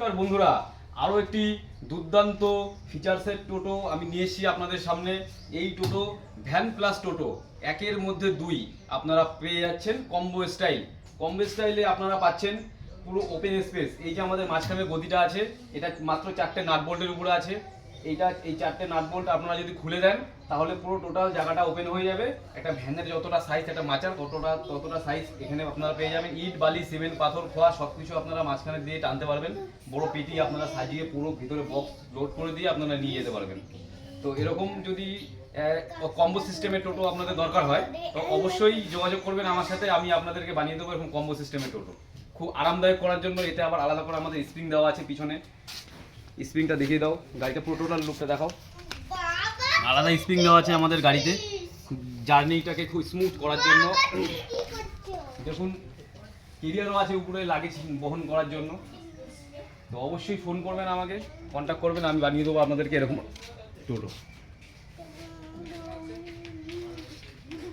নমস্কার বন্ধুরা, আরও একটি দুর্দান্ত ফিচারসের টোটো আমি নিয়ে এসেছি আপনাদের সামনে। এই টোটো ভ্যান প্লাস টোটো, একের মধ্যে দুই আপনারা পেয়ে যাচ্ছেন। কম্বো স্টাইলে আপনারা পাচ্ছেন পুরো ওপেন স্পেস। এই যে আমাদের মাঝখানে গদিটা আছে, এটা মাত্র 4টে নাট বোল্টের উপরে আছে। এই 4টে নাট বোল্ট আপনারা যদি খুলে দেন তাহলে পুরো টোটাল জায়গাটা ওপেন হয়ে যাবে। একটা ভ্যানের যতটা সাইজ, একটা মাচার ততটা সাইজ এখানে আপনারা পেয়ে যাবেন। ইট, বালি, সিমেন্ট, পাথর, খোয়া সব কিছু আপনারা মাঝখানে দিয়ে টানতে পারবেন। বড় পেটি আপনারা সাজিয়ে পুরো ভিতরে বক্স লোড করে দিয়ে আপনারা নিয়ে যেতে পারবেন। তো এরকম যদি কম্বো সিস্টেমের টোটো আপনাদের দরকার হয় তো অবশ্যই যোগাযোগ করবেন আমার সাথে, আমি আপনাদেরকে বানিয়ে দেবো এরকম কম্বো সিস্টেমের টোটো। খুব আরামদায়ক করার জন্য এতে আবার আলাদা করে আমাদের স্প্রিং দেওয়া আছে পিছনে। স্প্রিংটা দেখিয়ে দাও, গাড়িটা পুরো টোটাল লুকটা দেখাও। আলাদা স্প্রিং দেওয়া আছে আমাদের গাড়িতে জার্নিটাকে খুব স্মুথ করার জন্য। দেখুন কেরিয়ারও আছে উপরে লাগেজ বহন করার জন্য। তো অবশ্যই ফোন করবেন, আমাকে কন্ট্যাক্ট করবেন, আমি বানিয়ে দেবো আপনাদেরকে এরকম টোটো।